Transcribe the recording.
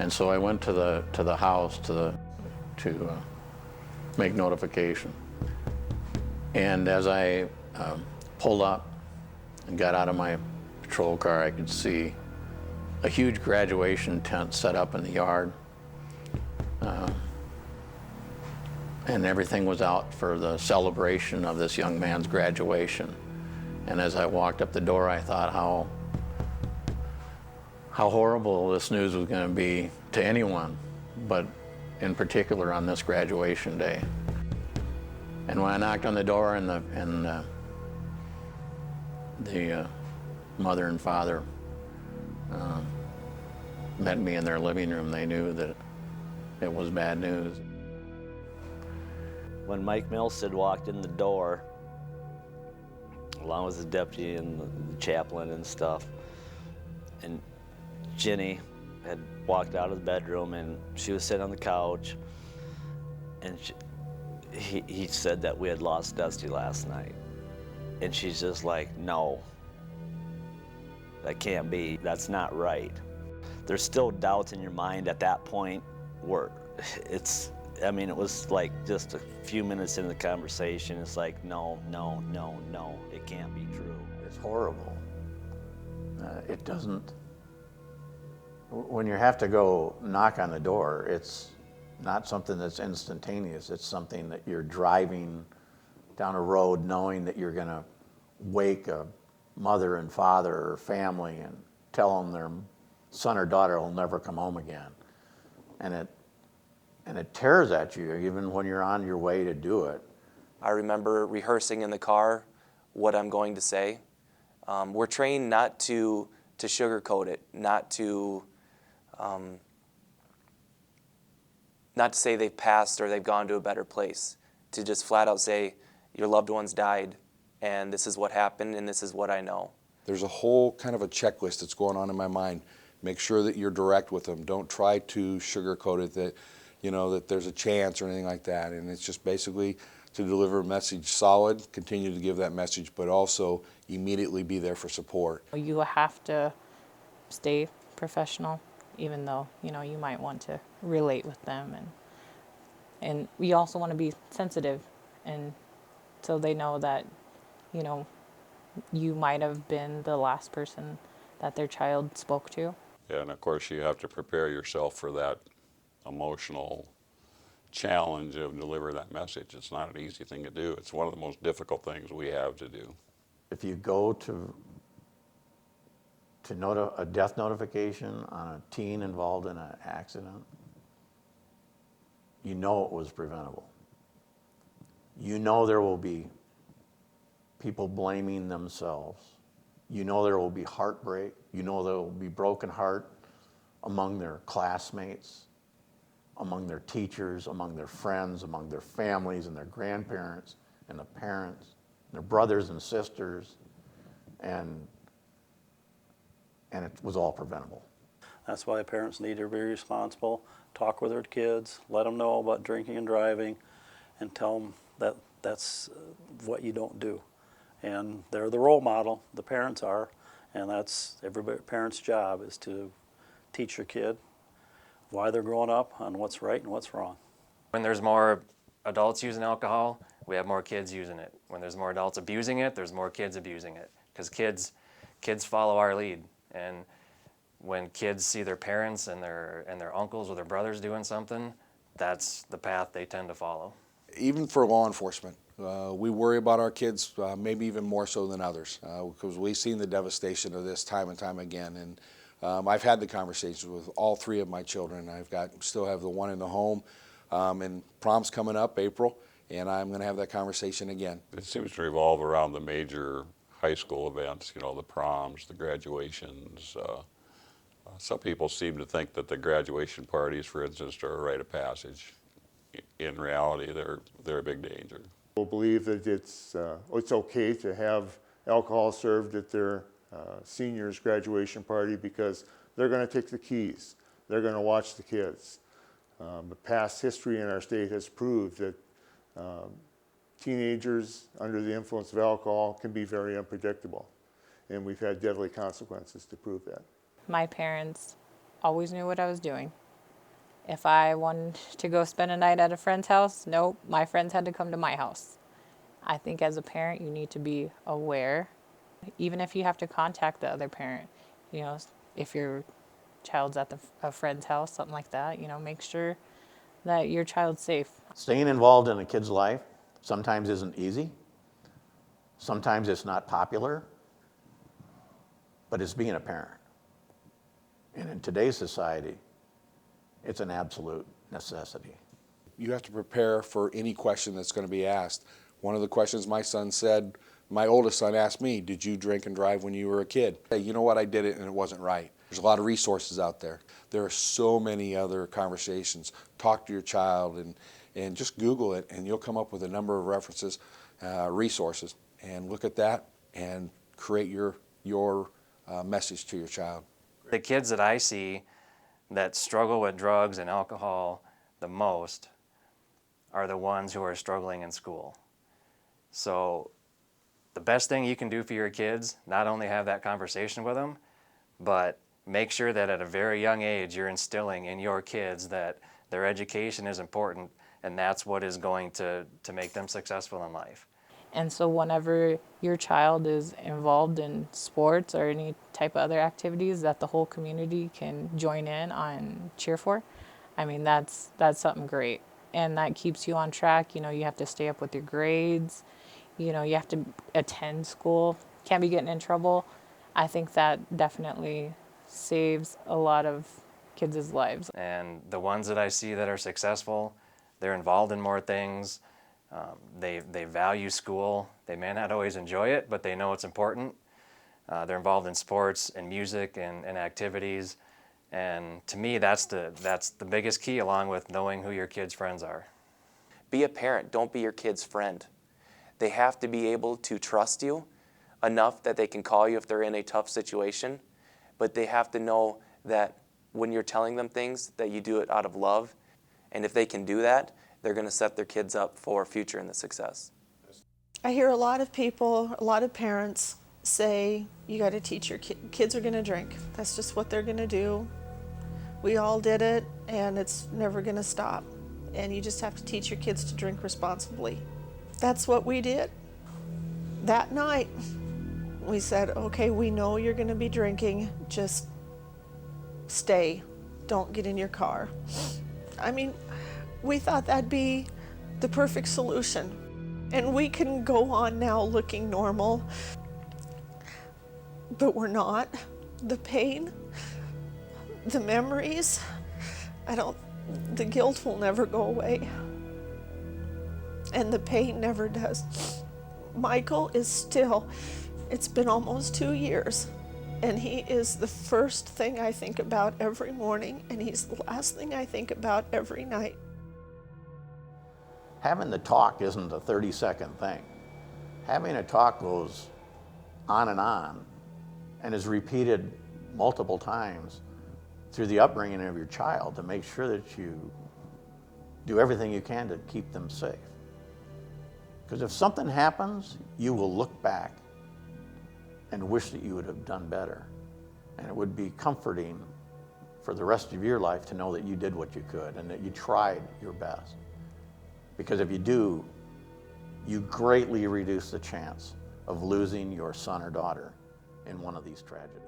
And so I went to the house to make notification. And as I pulled up and got out of my patrol car, I could see a huge graduation tent set up in the yard. And everything was out for the celebration of this young man's graduation. And as I walked up the door, I thought how horrible this news was going to be to anyone, but in particular on this graduation day. And when I knocked on the door and the mother and father met me in their living room, they knew that it was bad news. When Mike Milstead walked in the door, along with the deputy and the chaplain and stuff, and Ginny had walked out of the bedroom and she was sitting on the couch, and he said that we had lost Dusty last night. And she's just like, no, that can't be, that's not right. There's still doubts in your mind at that point where it was like just a few minutes into the conversation, it's like, no, it can't be true. It's horrible. It doesn't, when you have to go knock on the door, it's not something that's instantaneous. It's something that you're driving down a road knowing that you're going to wake a mother and father or family and tell them their son or daughter will never come home again. And it tears at you even when you're on your way to do it. I remember rehearsing in the car what I'm going to say. We're trained not to sugarcoat it, not to say they've passed or they've gone to a better place, to just flat out say, your loved ones died, and this is what happened, and this is what I know. There's a whole kind of a checklist that's going on in my mind. Make sure that you're direct with them. Don't try to sugarcoat it that, that there's a chance or anything like that. And it's just basically to deliver a message solid, continue to give that message, but also immediately be there for support. You have to stay professional, even though, you might want to relate with them. And we also want to be sensitive, and so they know that, you might have been the last person that their child spoke to. Yeah, and of course you have to prepare yourself for that emotional challenge of delivering that message. It's not an easy thing to do. It's one of the most difficult things we have to do. If you go to note a death notification on a teen involved in an accident, you know it was preventable. You know there will be people blaming themselves. You know there will be heartbreak. You know there will be broken heart among their classmates, among their teachers, among their friends, among their families and their grandparents and the parents, and their brothers and sisters, and it was all preventable. That's why parents need to be responsible, talk with their kids, let them know about drinking and driving, and tell them that that's what you don't do. And they're the role model, the parents are, and that's every parent's job, is to teach your kid why they're growing up on what's right and what's wrong. When there's more adults using alcohol, we have more kids using it. When there's more adults abusing it, there's more kids abusing it, because kids follow our lead. And when kids see their parents and their uncles or their brothers doing something, that's the path they tend to follow. Even for law enforcement, we worry about our kids maybe even more so than others, because we've seen the devastation of this time and time again. And I've had the conversations with all three of my children. Still have the one in the home, and prom's coming up April, and I'm going to have that conversation again. It seems to revolve around the major high school events, the proms, the graduations. Some people seem to think that the graduation parties, for instance, are a rite of passage. In reality, they're a big danger. People believe that it's okay to have alcohol served at their seniors' graduation party because they're going to take the keys. They're going to watch the kids. The past history in our state has proved that teenagers under the influence of alcohol can be very unpredictable, and we've had deadly consequences to prove that. My parents always knew what I was doing. If I wanted to go spend a night at a friend's house, nope, my friends had to come to my house. I think as a parent, you need to be aware, even if you have to contact the other parent, you know, if your child's at a friend's house, something like that, you know, make sure that your child's safe. Staying involved in a kid's life sometimes isn't easy. Sometimes it's not popular, but it's being a parent. And in today's society, it's an absolute necessity. You have to prepare for any question that's going to be asked. One of the questions my son said, my oldest son asked me, did you drink and drive when you were a kid? Hey, you know what, I did it and it wasn't right. There's a lot of resources out there. There are so many other conversations. Talk to your child and just Google it and you'll come up with a number of references, resources, and look at that and create your message to your child. The kids that I see that struggle with drugs and alcohol the most are the ones who are struggling in school. So the best thing you can do for your kids, not only have that conversation with them, but make sure that at a very young age you're instilling in your kids that their education is important and that's what is going to make them successful in life. And so whenever your child is involved in sports or any type of other activities that the whole community can join in on, cheer for, I mean, that's something great. And that keeps you on track. You know, you have to stay up with your grades. You know, you have to attend school. Can't be getting in trouble. I think that definitely saves a lot of kids' lives. And the ones that I see that are successful, they're involved in more things. They value school. They may not always enjoy it, but they know it's important. They're involved in sports and music and activities. And to me, that's the biggest key, along with knowing who your kids' friends are. Be a parent, don't be your kid's friend. They have to be able to trust you enough that they can call you if they're in a tough situation, but they have to know that when you're telling them things, that you do it out of love. And if they can do that, they're going to set their kids up for a future in the success. I hear a lot of people, a lot of parents say, you got to teach your kids are going to drink. That's just what they're going to do. We all did it, and it's never going to stop. And you just have to teach your kids to drink responsibly. That's what we did. That night, we said, okay, we know you're going to be drinking. Just stay. Don't get in your car. I mean, we thought that'd be the perfect solution. And we can go on now looking normal, but we're not. The pain, the memories, the guilt will never go away. And the pain never does. Michael is still, it's been almost 2 years, and he is the first thing I think about every morning, and he's the last thing I think about every night. Having the talk isn't a 30-second thing. Having a talk goes on and is repeated multiple times through the upbringing of your child to make sure that you do everything you can to keep them safe. Because if something happens, you will look back and wish that you would have done better. And it would be comforting for the rest of your life to know that you did what you could and that you tried your best. Because if you do, you greatly reduce the chance of losing your son or daughter in one of these tragedies.